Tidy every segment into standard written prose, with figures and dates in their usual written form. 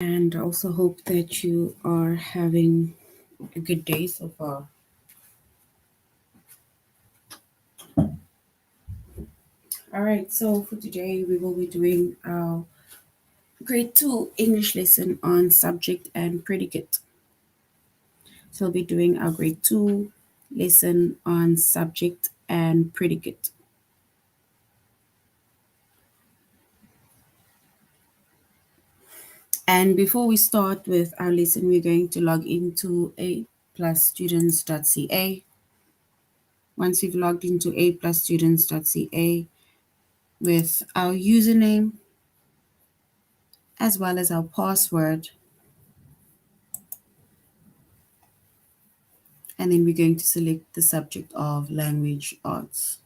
And I also hope that you are having a good day so far. All right, so for today, we will be doing our grade 2 English lesson on subject and predicate. So we'll be doing our grade 2 lesson on subject and predicate. And before we start with our lesson, we're going to log into aplusstudents.ca. Once we've logged into aplusstudents.ca with our username as well as our password, and then we're going to select the subject of language arts.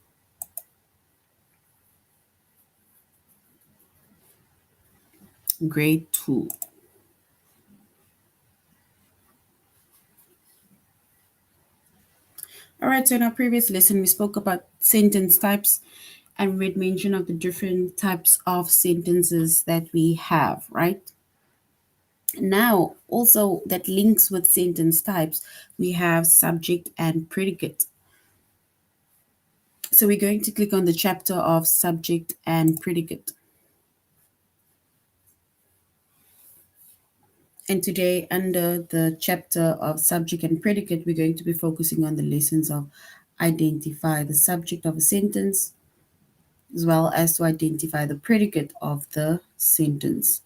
Grade 2. All right, so in our previous lesson, we spoke about sentence types and we made mention of the different types of sentences that we have, right? Now, also that links with sentence types, we have subject and predicate. So we're going to click on the chapter of subject and predicate. And today, under the chapter of subject and predicate, we're going to be focusing on the lessons of identify the subject of a sentence, as well as to identify the predicate of the sentence.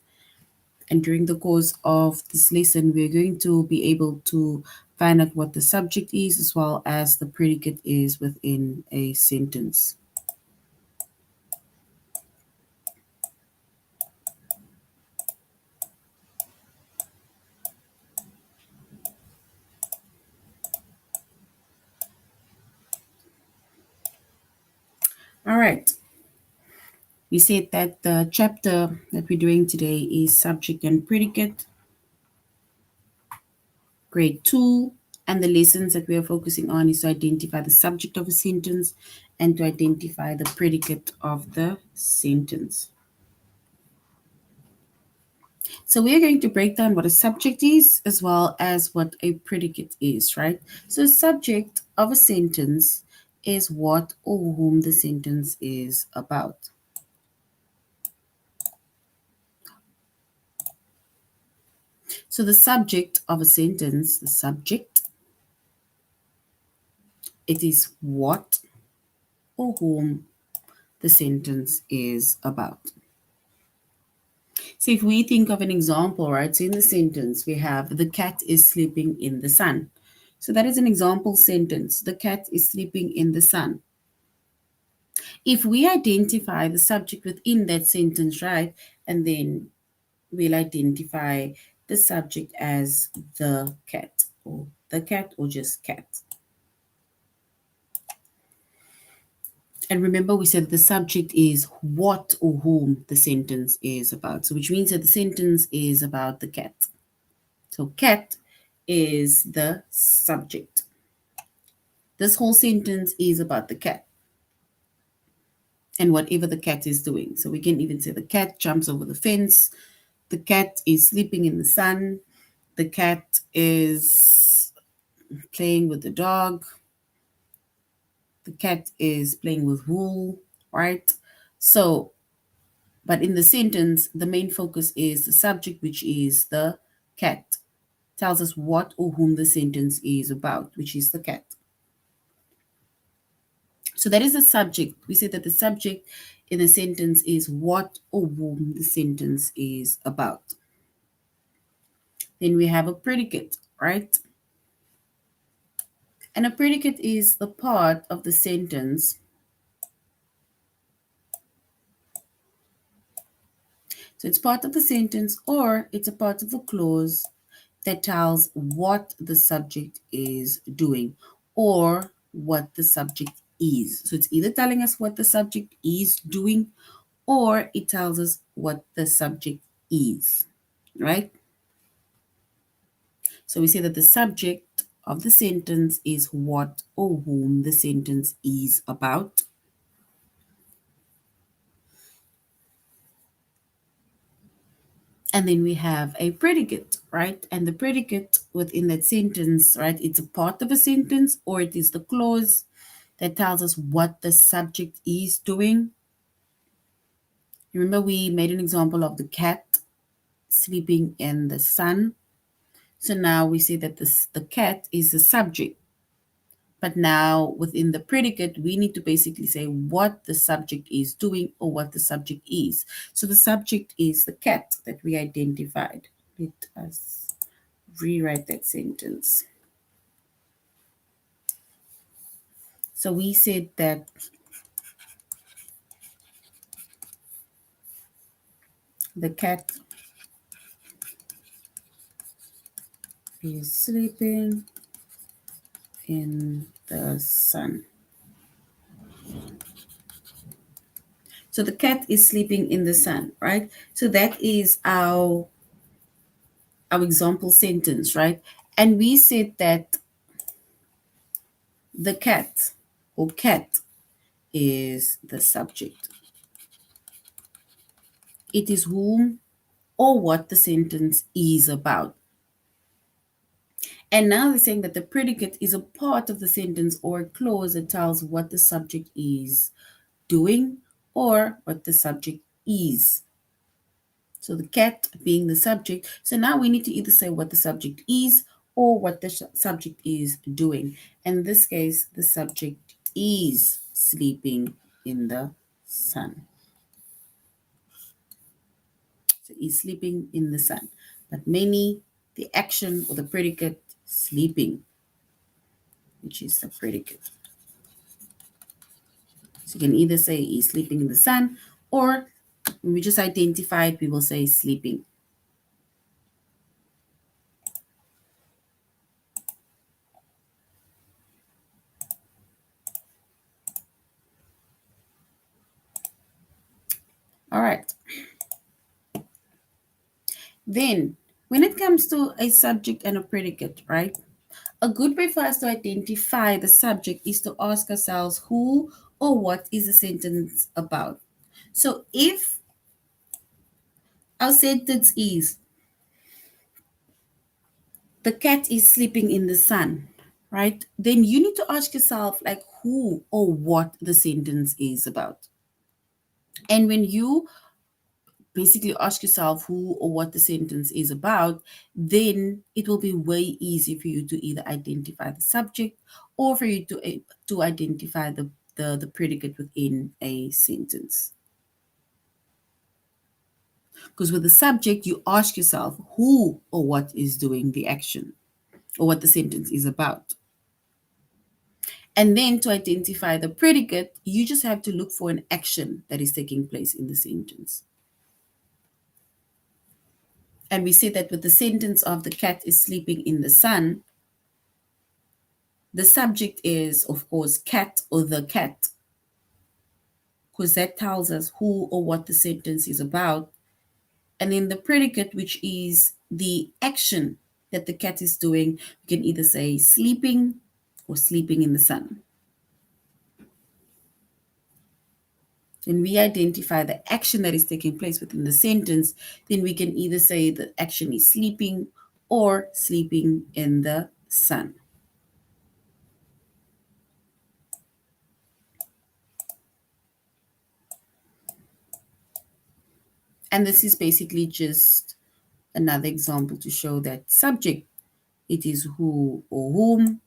And during the course of this lesson, we're going to be able to find out what the subject is, as well as the predicate is within a sentence. All right. We said that the chapter that we're doing today is subject and predicate, grade 2, and the lessons that we are focusing on is to identify the subject of a sentence and to identify the predicate of the sentence. So we are going to break down what a subject is as well as what a predicate is, right? So subject of a sentence is what or whom the sentence is about. So the subject of a sentence, the subject, it is what or whom the sentence is about. So if we think of an example, right? So in the sentence, we have the cat is sleeping in the sun. So that is an example sentence. The cat is sleeping in the sun. If we identify the subject within that sentence, right, and then we'll identify the subject as the cat or just cat. And remember, we said the subject is what or whom the sentence is about. So which means that the sentence is about the cat. So cat is the subject. This whole sentence is about the cat and whatever the cat is doing. So we can even say the cat jumps over the fence. The cat is sleeping in the sun. The cat is playing with the dog. The cat is playing with wool, right? So, but in the sentence, the main focus is the subject, which is the cat. Tells us what or whom the sentence is about, which is the cat. So that is the subject. We say that the subject in a sentence is what or whom the sentence is about. Then we have a predicate, right? And a predicate is the part of the sentence. So it's part of the sentence or it's a part of a clause that tells what the subject is doing or what the subject is. So it's either telling us what the subject is doing or it tells us what the subject is, right? So we say that the subject of the sentence is what or whom the sentence is about. And then we have a predicate, right? And the predicate within that sentence, right, it's a part of a sentence or it is the clause that tells us what the subject is doing. Remember, we made an example of the cat sleeping in the sun. So now we say that the cat is the subject. But now within the predicate, we need to basically say what the subject is doing or what the subject is. So the subject is the cat that we identified. Let us rewrite that sentence. So we said that the cat is sleeping in the sun. So the cat is sleeping in the sun, right? So that is our example sentence, right? And we said that the cat or cat is the subject. It is whom or what the sentence is about. And now they're saying that the predicate is a part of the sentence or a clause that tells what the subject is doing or what the subject is. So the cat being the subject. So now we need to either say what the subject is or what the subject is doing. In this case, the subject is sleeping in the sun. So he's sleeping in the sun. But many, the action or the predicate, sleeping, which is the predicate. So you can either say he's sleeping in the sun, or when we just identified, we will say sleeping. All right. Then, when it comes to a subject and a predicate, right? A good way for us to identify the subject is to ask ourselves who or what is the sentence about. So if our sentence is the cat is sleeping in the sun, right? Then you need to ask yourself like who or what the sentence is about. And when you basically ask yourself who or what the sentence is about, then it will be way easy for you to either identify the subject or for you to identify the predicate within a sentence. Because with the subject, you ask yourself who or what is doing the action or what the sentence is about. And then to identify the predicate, you just have to look for an action that is taking place in the sentence. And we say that with the sentence of the cat is sleeping in the sun, the subject is, of course, cat or the cat, because that tells us who or what the sentence is about. And then the predicate, which is the action that the cat is doing, you can either say sleeping or sleeping in the sun. When we identify the action that is taking place within the sentence, then we can either say the action is sleeping or sleeping in the sun. And this is basically just another example to show that subject, it is who or whom.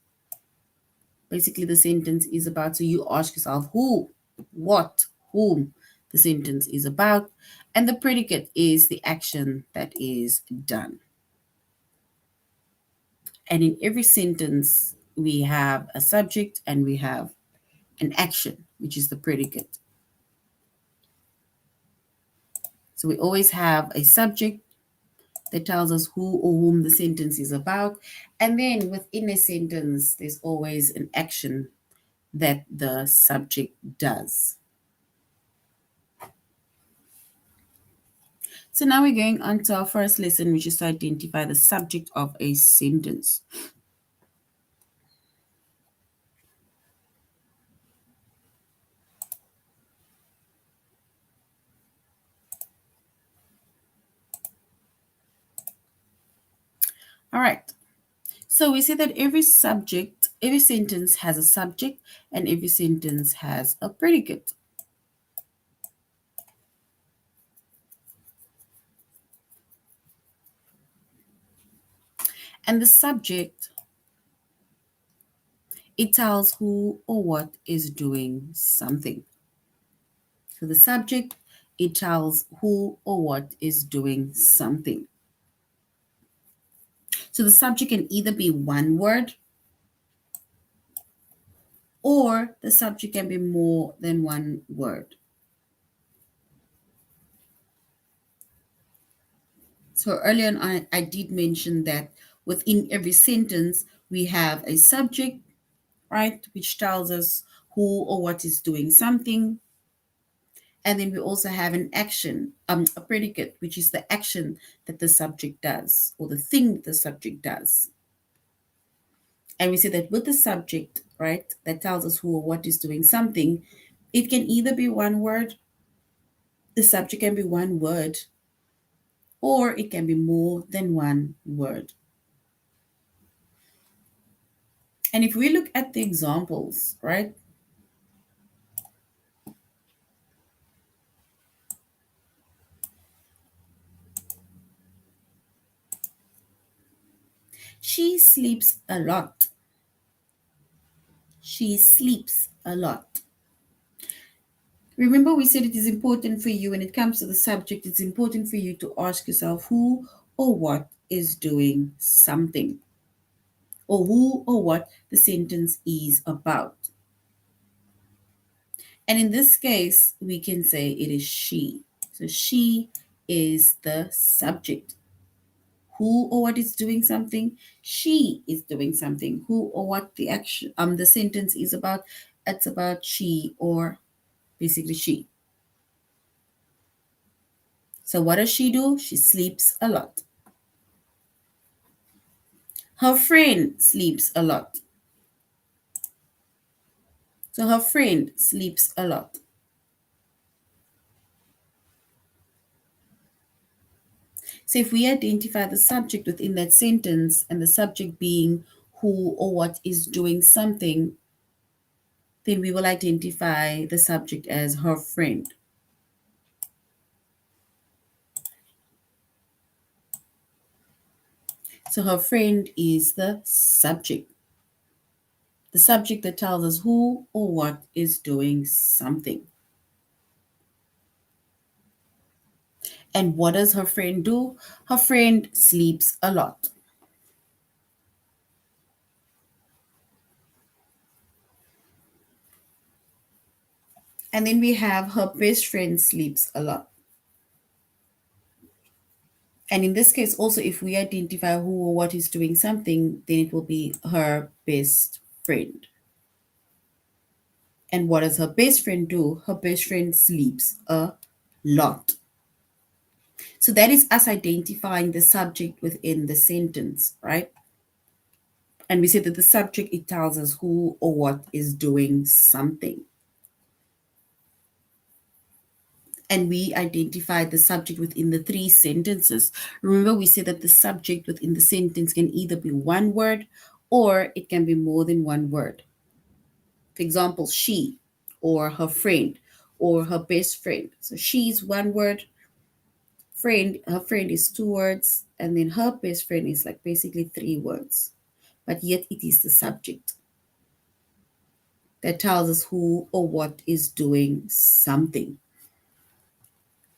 Basically, the sentence is about. So you ask yourself who, what, whom the sentence is about. And the predicate is the action that is done. And in every sentence, we have a subject and we have an action, which is the predicate. So we always have a subject that tells us who or whom the sentence is about. And then within a sentence, there's always an action that the subject does. So now we're going on to our first lesson, which is to identify the subject of a sentence. All right. So we see that every sentence has a subject and every sentence has a predicate. And the subject, it tells who or what is doing something. So the subject, it tells who or what is doing something. So the subject can either be one word or the subject can be more than one word. So earlier on, I did mention that within every sentence, we have a subject, right, which tells us who or what is doing something. And then we also have an action, a predicate, which is the action that the subject does or the thing that the subject does. And we say that with the subject, right, that tells us who or what is doing something, it can either be one word, the subject can be one word, or it can be more than one word. And if we look at the examples, right, she sleeps a lot. She sleeps a lot. Remember, we said it is important for you when it comes to the subject, it's important for you to ask yourself who or what is doing something, or who or what the sentence is about. And in this case, we can say it is she. So she is the subject. Who or what is doing something? She is doing something. Who or what the sentence is about? It's about she, or basically she. So what does she do? She sleeps a lot. Her friend sleeps a lot. So her friend sleeps a lot. So if we identify the subject within that sentence and the subject being who or what is doing something, then we will identify the subject as her friend. So her friend is the subject that tells us who or what is doing something. And what does her friend do? Her friend sleeps a lot. And then we have her best friend sleeps a lot. And in this case, also, if we identify who or what is doing something, then it will be her best friend. And what does her best friend do? Her best friend sleeps a lot. So that is us identifying the subject within the sentence, right? And we say that the subject, it tells us who or what is doing something. And we identify the subject within the three sentences. Remember, we said that the subject within the sentence can either be one word or it can be more than one word. For example, she, or her friend, or her best friend. So she's one word, her friend is two words, and then her best friend is like basically three words. But yet it is the subject that tells us who or what is doing something.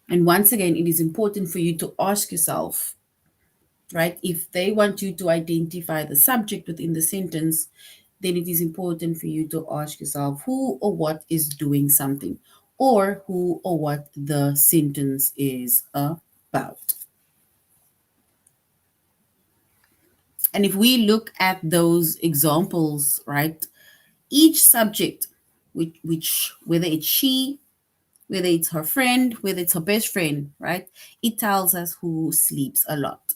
And once again, it is important for you to ask yourself, right? If they want you to identify the subject within the sentence, then it is important for you to ask yourself who or what is doing something, or who or what the sentence is about. And if we look at those examples, right, each subject, which whether it's she, whether it's her friend, whether it's her best friend, right, it tells us who sleeps a lot.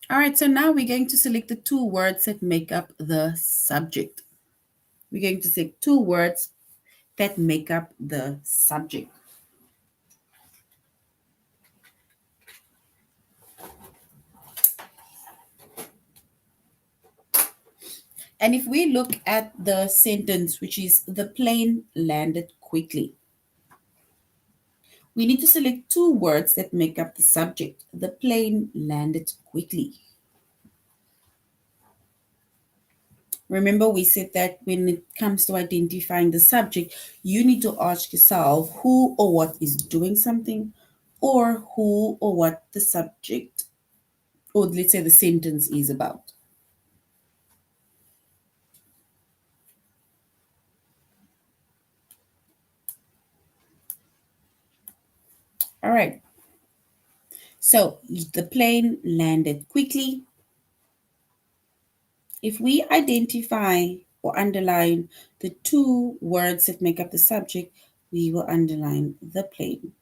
All right, so now we're going to select the two words that make up the subject. We're going to select two words that make up the subject. And if we look at the sentence, which is the plane landed quickly, we need to select two words that make up the subject. The plane landed quickly. Remember, we said that when it comes to identifying the subject, you need to ask yourself who or what is doing something, or who or what the subject, or let's say the sentence, is about. All right. So the plane landed quickly. If we identify or underline the two words that make up the subject, we will underline the plane.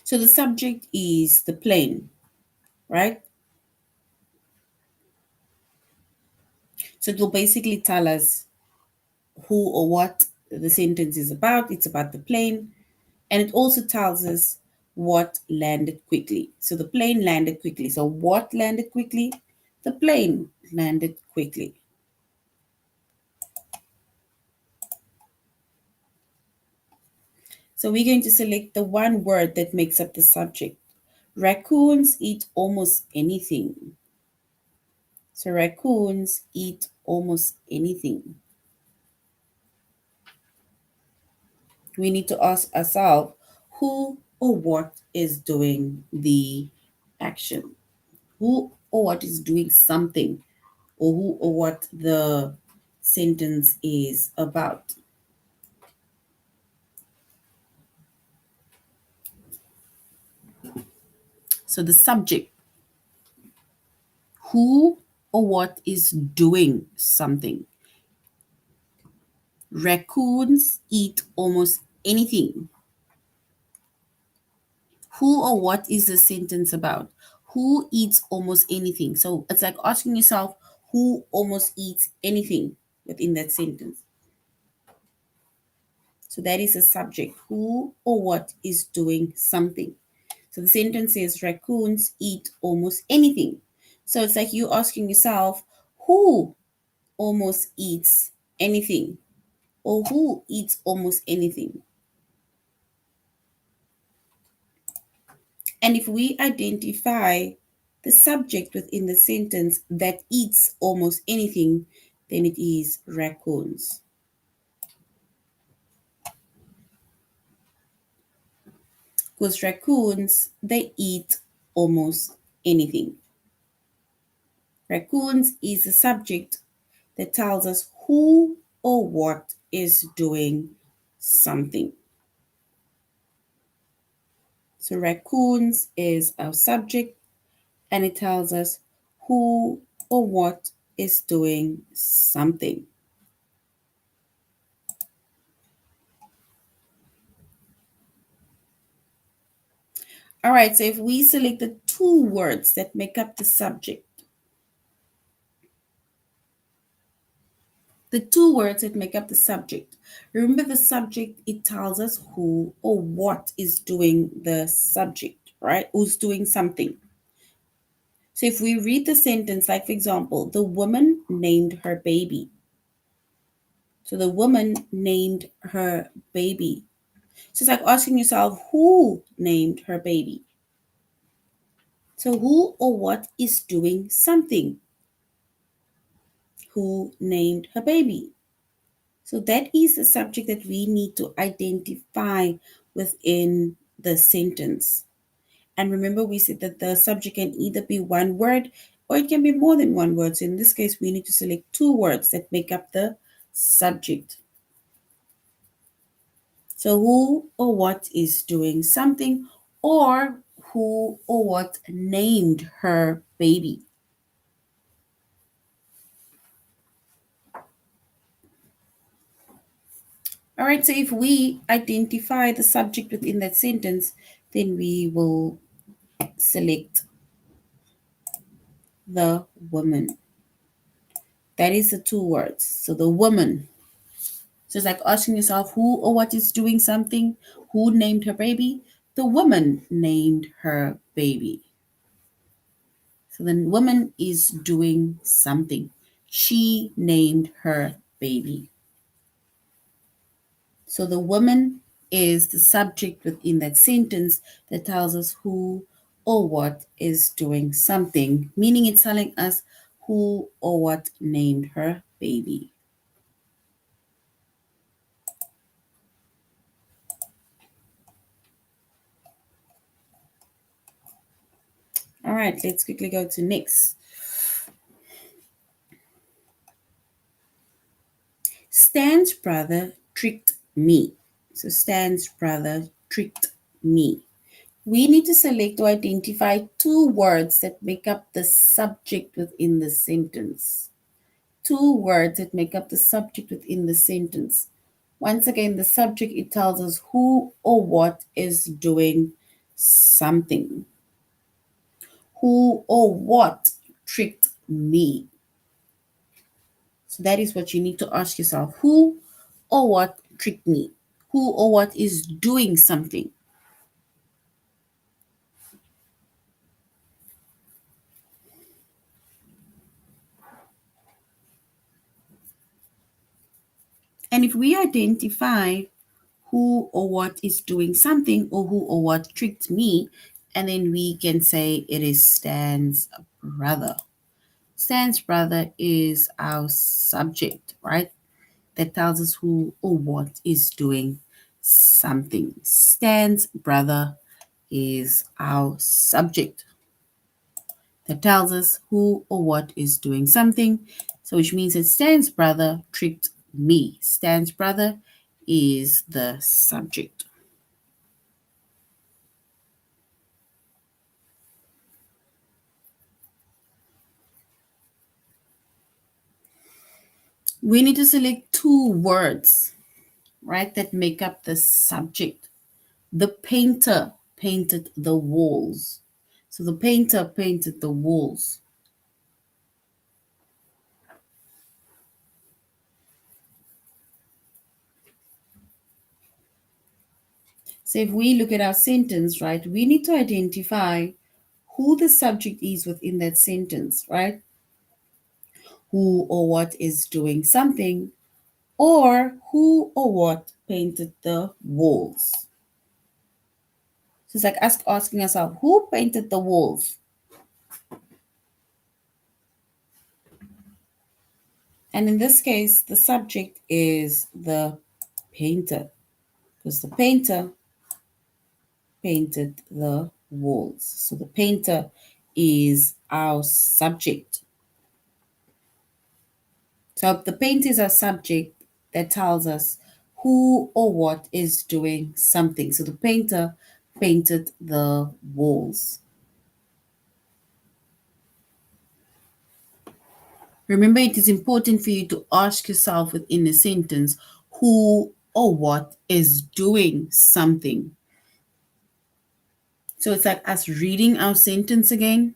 So the subject is the plane, right? So it will basically tell us who or what the sentence is about. It's about the plane. And it also tells us what landed quickly. So the plane landed quickly. So what landed quickly? The plane landed quickly. So we're going to select the one word that makes up the subject. Raccoons eat almost anything. So raccoons eat almost anything. We need to ask ourselves who or what is doing the action. Who or what is doing something, or who or what the sentence is about. So the subject, who or what is doing something. Raccoons eat almost anything. Who or what is the sentence about? Who eats almost anything? So it's like asking yourself who almost eats anything within that sentence. So that is a subject. Who or what is doing something? So the sentence says raccoons eat almost anything. So it's like you asking yourself who almost eats anything, or who eats almost anything. And if we identify the subject within the sentence that eats almost anything, then it is raccoons. Because raccoons, they eat almost anything. Raccoons is the subject that tells us who or what is doing something. So raccoons is our subject, and it tells us who or what is doing something. All right, so if we select the two words that make up the subject, the two words that make up the subject, remember the subject, it tells us who or what is doing the subject, right? Who's doing something. So if we read the sentence, like for example, the woman named her baby. So the woman named her baby. So it's like asking yourself who named her baby. So who or what is doing something? Who named her baby? So that is the subject that we need to identify within the sentence. And remember, we said that the subject can either be one word or it can be more than one word. So in this case, we need to select two words that make up the subject. So who or what is doing something, or who or what named her baby. All right, so if we identify the subject within that sentence, then we will select the woman. That is the two words. So the woman. So it's like asking yourself who or what is doing something. Who named her baby? The woman named her baby. So the woman is doing something. She named her baby. So the woman is the subject within that sentence that tells us who or what is doing something, meaning it's telling us who or what named her baby. All right, let's quickly go to next. Stan's brother tricked me. So Stan's brother tricked me. We need to select or identify two words that make up the subject within the sentence. Two words that make up the subject within the sentence. Once again, the subject, it tells us who or what is doing something. Who or what tricked me? So that is what you need to ask yourself. Who or what tricked me? Who or what is doing something? And if we identify who or what is doing something or who or what tricked me, and then we can say it is Stan's brother. Stan's brother is our subject, right? That tells us who or what is doing something. Stan's brother is our subject that tells us who or what is doing something. So, which means that Stan's brother tricked me. Stan's brother is the subject. We need to select two words, right, that make up the subject. The painter painted the walls. So the painter painted the walls. So if we look at our sentence, right, we need to identify who the subject is within that sentence, right? Who or what is doing something, or who or what painted the walls. So it's like asking ourselves, who painted the walls? And in this case, the subject is the painter, because the painter painted the walls. So the painter is our subject. So the painter is our subject that tells us who or what is doing something. So the painter painted the walls. Remember, it is important for you to ask yourself within a sentence who or what is doing something. So it's like us reading our sentence again.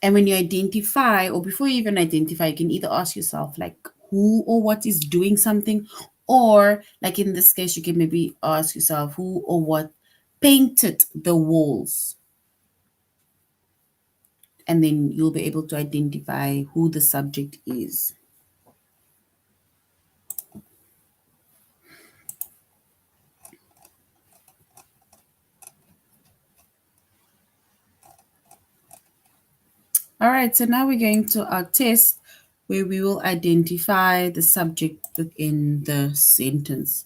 And when you identify, or before you even identify, you can either ask yourself, like, who or what is doing something, or, like in this case, you can maybe ask yourself, who or what painted the walls. And then you'll be able to identify who the subject is. All right, so now we're going to our test where we will identify the subject within the sentence.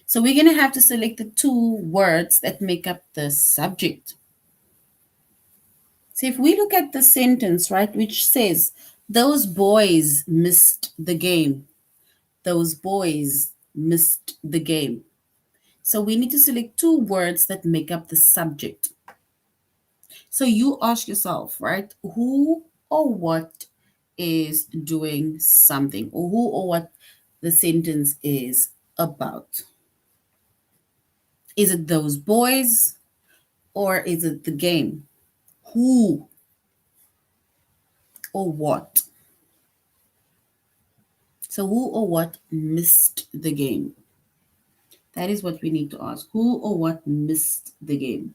So we're going to have to select the two words that make up the subject. So if we look at the sentence, right, which says, those boys missed the game. Those boys missed the game. So we need to select two words that make up the subject. So you ask yourself, right, who or what is doing something, or who or what the sentence is about. Is it those boys or is it the game? Who? or what? So who or what missed the game? That is what we need to ask. Who or what missed the game?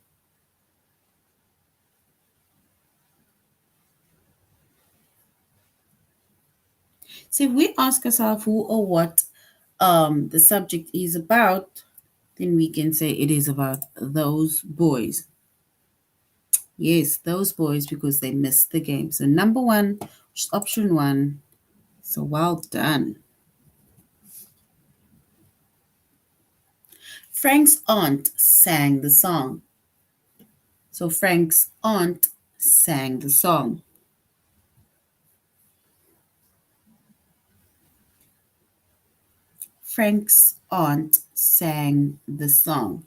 So if we ask ourselves who or what the subject is about, then we can say it is about those boys. Yes, those boys, because they missed the game. So number one, which is option one. So well done. Frank's aunt sang the song. So Frank's aunt sang the song. Frank's aunt sang the song.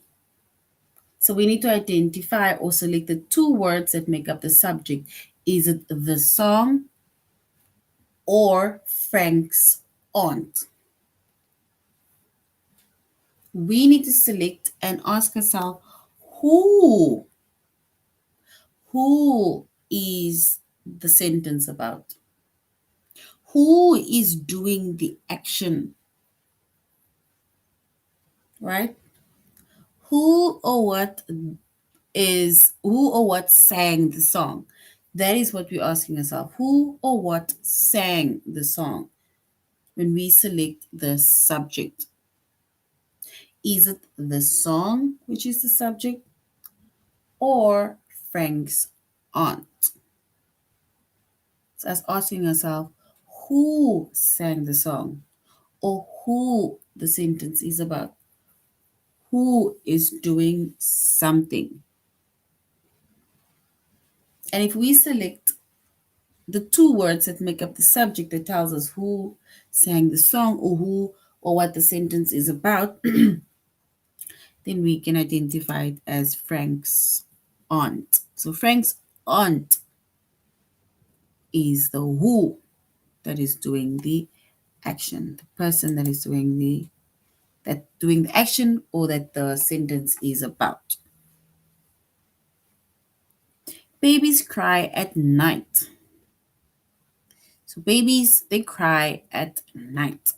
So we need to identify or select the two words that make up the subject. Is it the song or Frank's aunt? We need to select and ask ourselves who is the sentence about? Who is doing the action? Right? Who or what sang the song? That is what we're asking ourselves. Who or what sang the song when we select the subject? Is it the song, which is the subject, or Frank's aunt? So as asking ourselves, who sang the song, or who the sentence is about? Who is doing something? And if we select the two words that make up the subject that tells us who sang the song or who or what the sentence is about, then we can identify it as Frank's aunt. So Frank's aunt is the who that is doing the action, the person that is doing the action or that the sentence is about. Babies cry at night. So babies, they cry at night.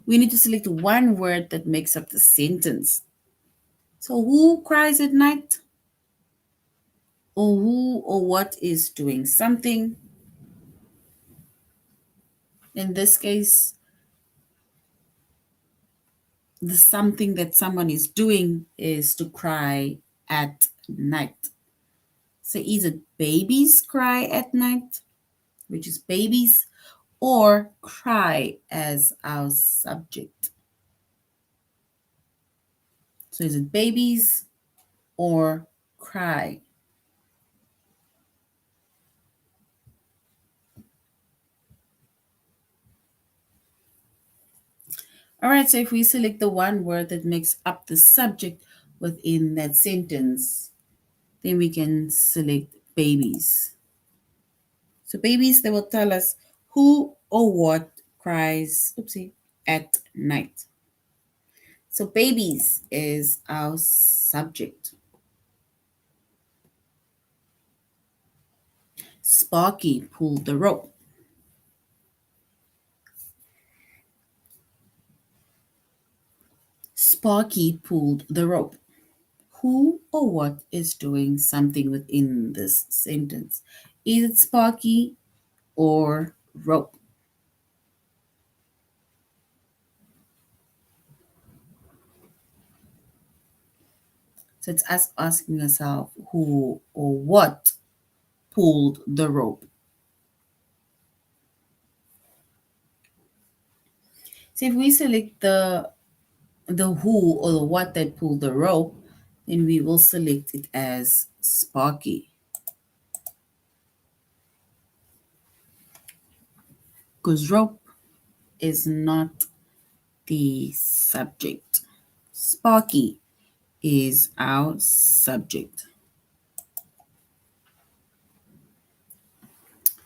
We need to select one word that makes up the sentence. So who cries at night? Or who or what is doing something? In this case, the something that someone is doing is to cry at night. So is it babies cry at night, which is babies, or cry as our subject? So is it babies or cry? All right, so if we select the one word that makes up the subject within that sentence, then we can select babies. So babies, they will tell us who or what cries, at night. So babies is our subject. Sparky pulled the rope. Sparky pulled the rope. Who or what is doing something within this sentence? Is it Sparky or rope? So it's us asking ourselves who or what pulled the rope. So if we select the who or the what that pulled the rope, then we will select it as Sparky. Because rope is not the subject. Sparky is our subject.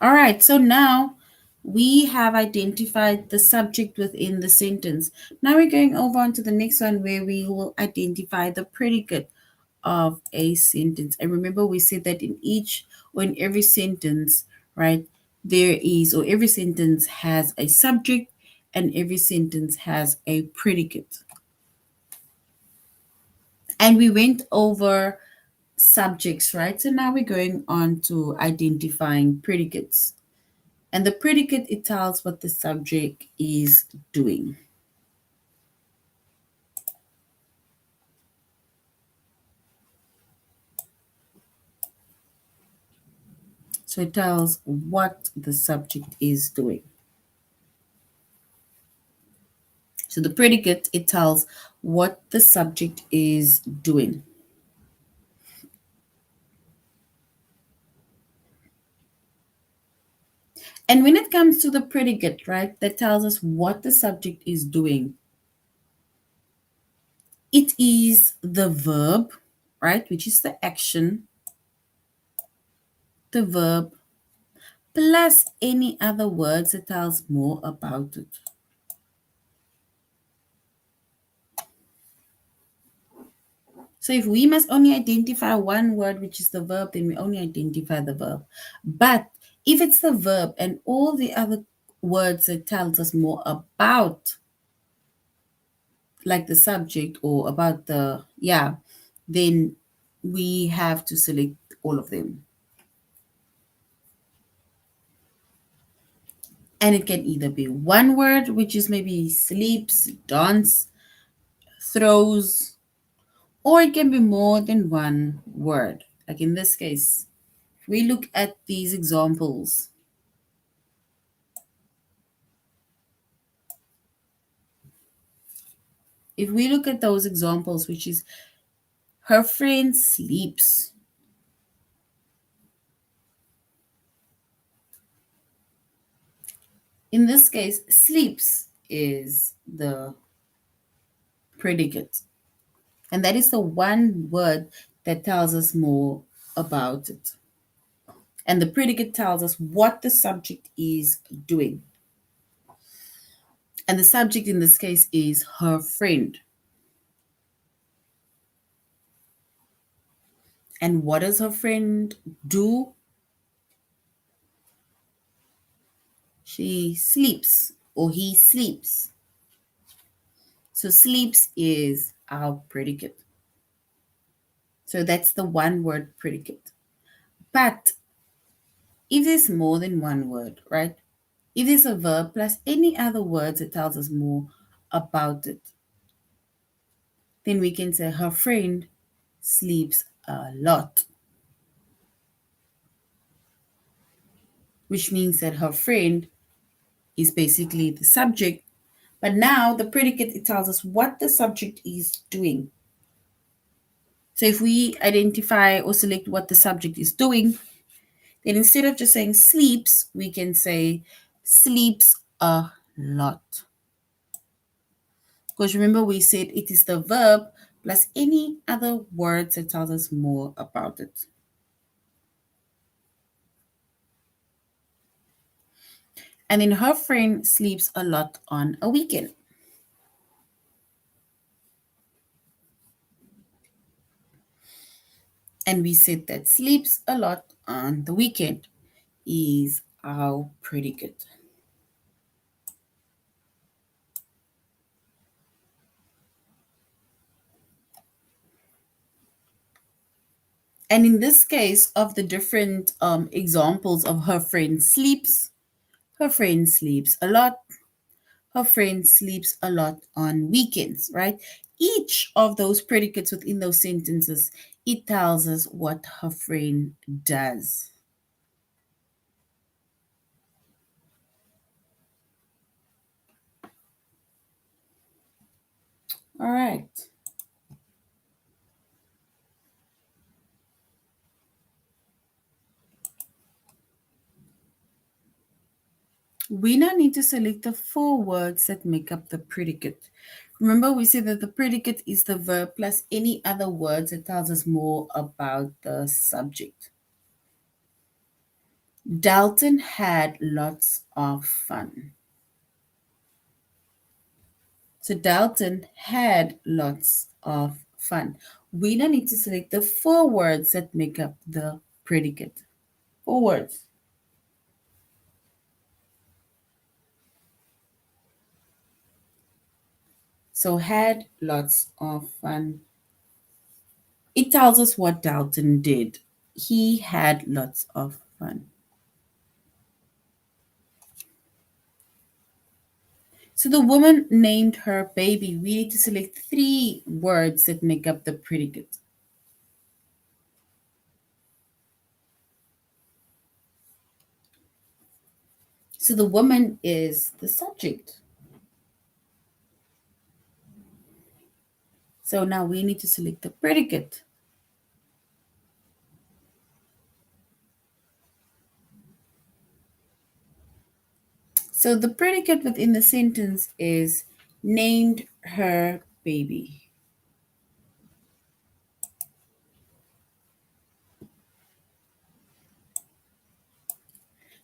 All right, so now we have identified the subject within the sentence. Now we're going over on to the next one where we will identify the predicate of a sentence. And remember, we said that in each or in every sentence, right, there is, or every sentence has a subject and every sentence has a predicate. And we went over subjects, right? So now we're going on to identifying predicates. And the predicate, it tells what the subject is doing. So it tells what the subject is doing. So the predicate, it tells what the subject is doing. And when it comes to the predicate, right, that tells us what the subject is doing, it is the verb, right, which is the action, the verb, plus any other words that tells more about it. So if we must only identify one word, which is the verb, then we only identify the verb. But if it's the verb and all the other words that tells us more about, like the subject or about the, yeah, then we have to select all of them. And it can either be one word, which is maybe sleeps, dance, throws, or it can be more than one word. Like in this case, if we look at these examples, if we look at those examples, which is her friend sleeps. In this case, sleeps is the predicate. And that is the one word that tells us more about it. And the predicate tells us what the subject is doing. And the subject in this case is her friend. And what does her friend do? She sleeps or he sleeps. So sleeps is our predicate. So that's the one word predicate. But if there's more than one word, right? If there's a verb plus any other words that tells us more about it, then we can say her friend sleeps a lot, which means that her friend is basically the subject. But now the predicate, it tells us what the subject is doing. So if we identify or select what the subject is doing, then instead of just saying sleeps, we can say sleeps a lot. Because remember, we said it is the verb plus any other words that tells us more about it. And then her friend sleeps a lot on a weekend. And we said that sleeps a lot on the weekend is our predicate. And in this case of the different examples of her friend sleeps a lot, her friend sleeps a lot on weekends, right? Each of those predicates within those sentences, it tells us what her friend does. All right. We now need to select the four words that make up the predicate. Remember, we said that the predicate is the verb plus any other words that tells us more about the subject. Dalton had lots of fun. So Dalton had lots of fun. We now need to select the four words that make up the predicate. 4 words. So had lots of fun. It tells us what Dalton did. He had lots of fun. So the woman named her baby. We need to select 3 words that make up the predicate. So the woman is the subject. So now we need to select the predicate. So the predicate within the sentence is named her baby.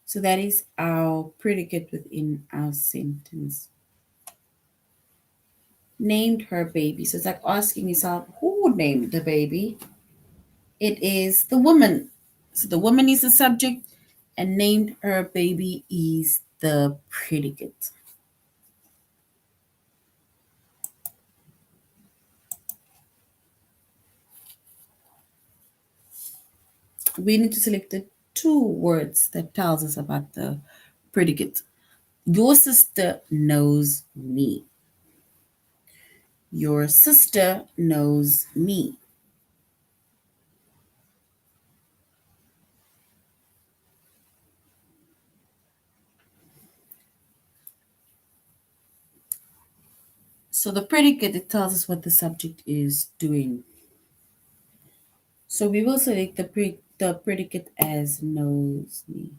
So that is our predicate within our sentence. Named her baby. So it's like asking yourself, who named the baby? It is the woman. So the woman is the subject, and named her baby is the predicate. We need to select the 2 words that tells us about the predicate. Your sister knows me. Your sister knows me. So the predicate, it tells us what the subject is doing. So we will select the predicate as knows me.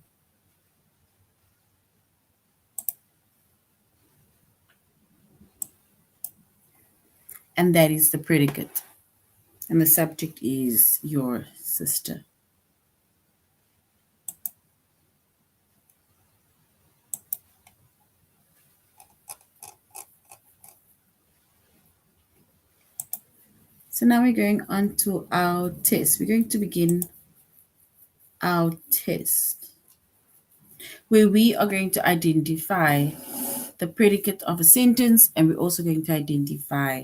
And that is the predicate. And the subject is your sister. So now we're going on to our test. We're going to begin our test where we are going to identify the predicate of a sentence, and we're also going to identify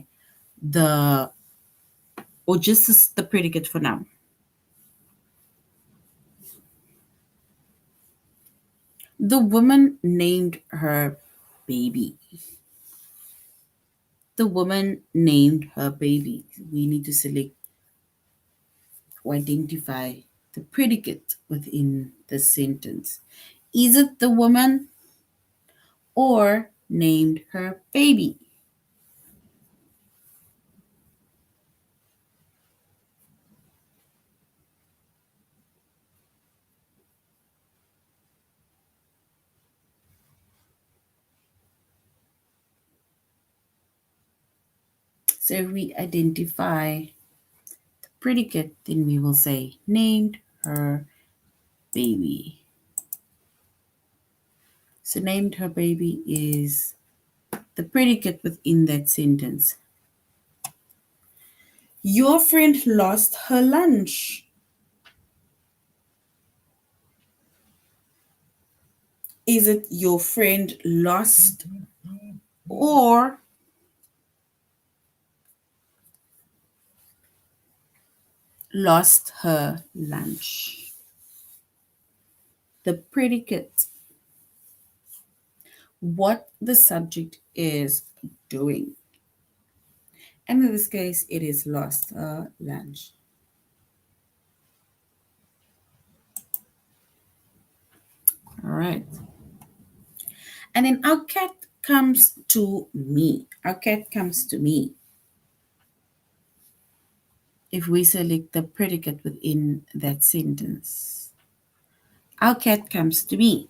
the, or just the predicate for now. The woman named her baby. The woman named her baby. We need to select or identify the predicate within the sentence. Is it the woman or named her baby? So if we identify the predicate, then we will say named her baby. So named her baby is the predicate within that sentence. Your friend lost her lunch. Is it your friend lost or lost her lunch? The predicate, what the subject is doing. And in this case, it is lost her lunch. All right. And then our cat comes to me. Our cat comes to me. If we select the predicate within that sentence, our cat comes to me.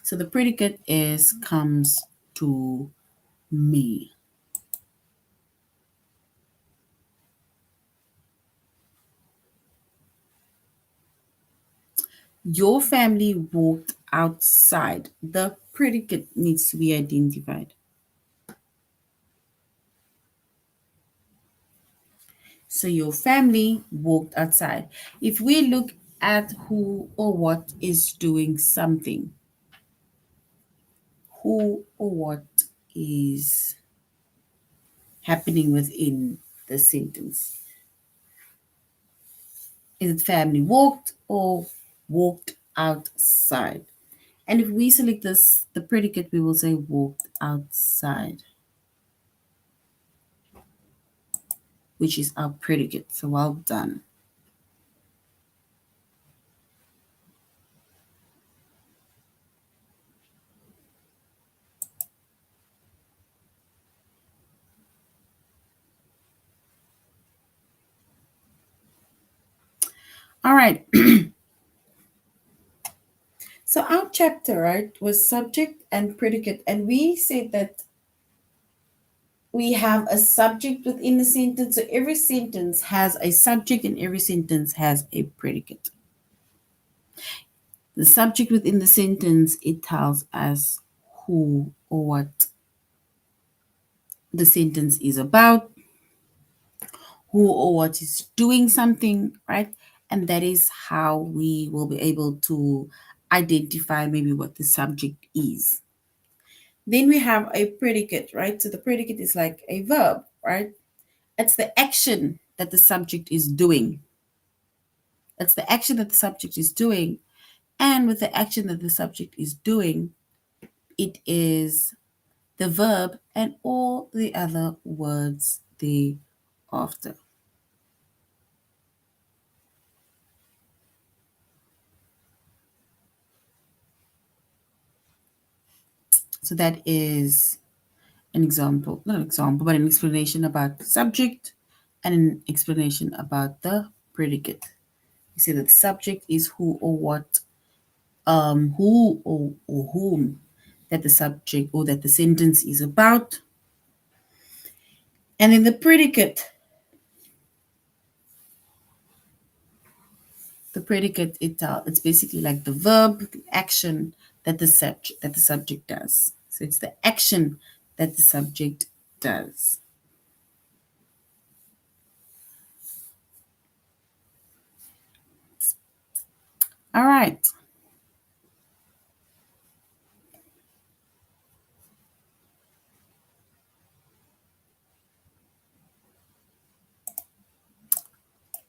So the predicate is comes to me. Your family walked outside. The predicate needs to be identified. So your family walked outside. If we look at who or what is doing something, who or what is happening within the sentence? Is it family walked or walked outside? And if we select this, the predicate, we will say walked outside, which is our predicate. So well done. All right. So our chapter, right, was subject and predicate. And we said that we have a subject within the sentence. So every sentence has a subject and every sentence has a predicate. The subject within the sentence, it tells us who or what the sentence is about, who or what is doing something, right? And that is how we will be able to identify maybe what the subject is. Then we have a predicate, right? So the predicate is like a verb, right? It's the action that the subject is doing. It's the action that the subject is doing. And with the action that the subject is doing, it is the verb and all the other words thereafter. So that is an example, not an example, but an explanation about the subject and an explanation about the predicate. You see that the subject is who or what, who or whom that the subject or that the sentence is about. And then the predicate it's basically like the verb, the action that the subject does. So it's the action that the subject does. All right.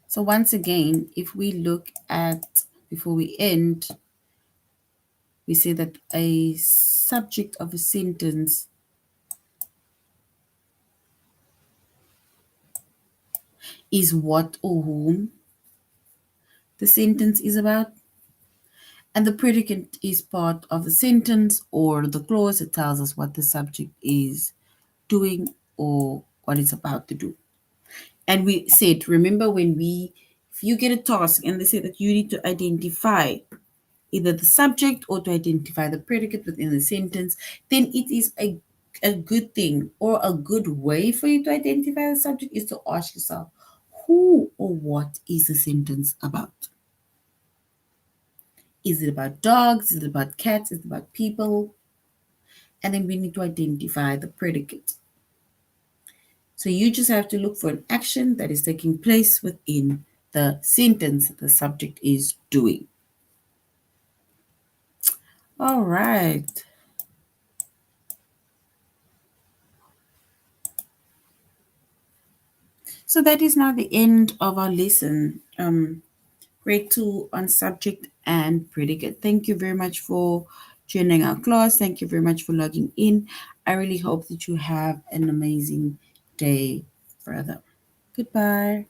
So once again, if we look at before we end, we say that a subject of a sentence is what or whom the sentence is about. And the predicate is part of the sentence or the clause that tells us what the subject is doing or what it's about to do. And we said, remember if you get a task and they say that you need to identify either the subject or to identify the predicate within the sentence, then it is a good thing or a good way for you to identify the subject is to ask yourself, who or what is the sentence about? Is it about dogs? Is it about cats? Is it about people? And then we need to identify the predicate. So you just have to look for an action that is taking place within the sentence that the subject is doing. All right. So that is now the end of our lesson. Grade 2 on subject and predicate. Thank you very much for joining our class. Thank you very much for logging in. I really hope that you have an amazing day further. Goodbye.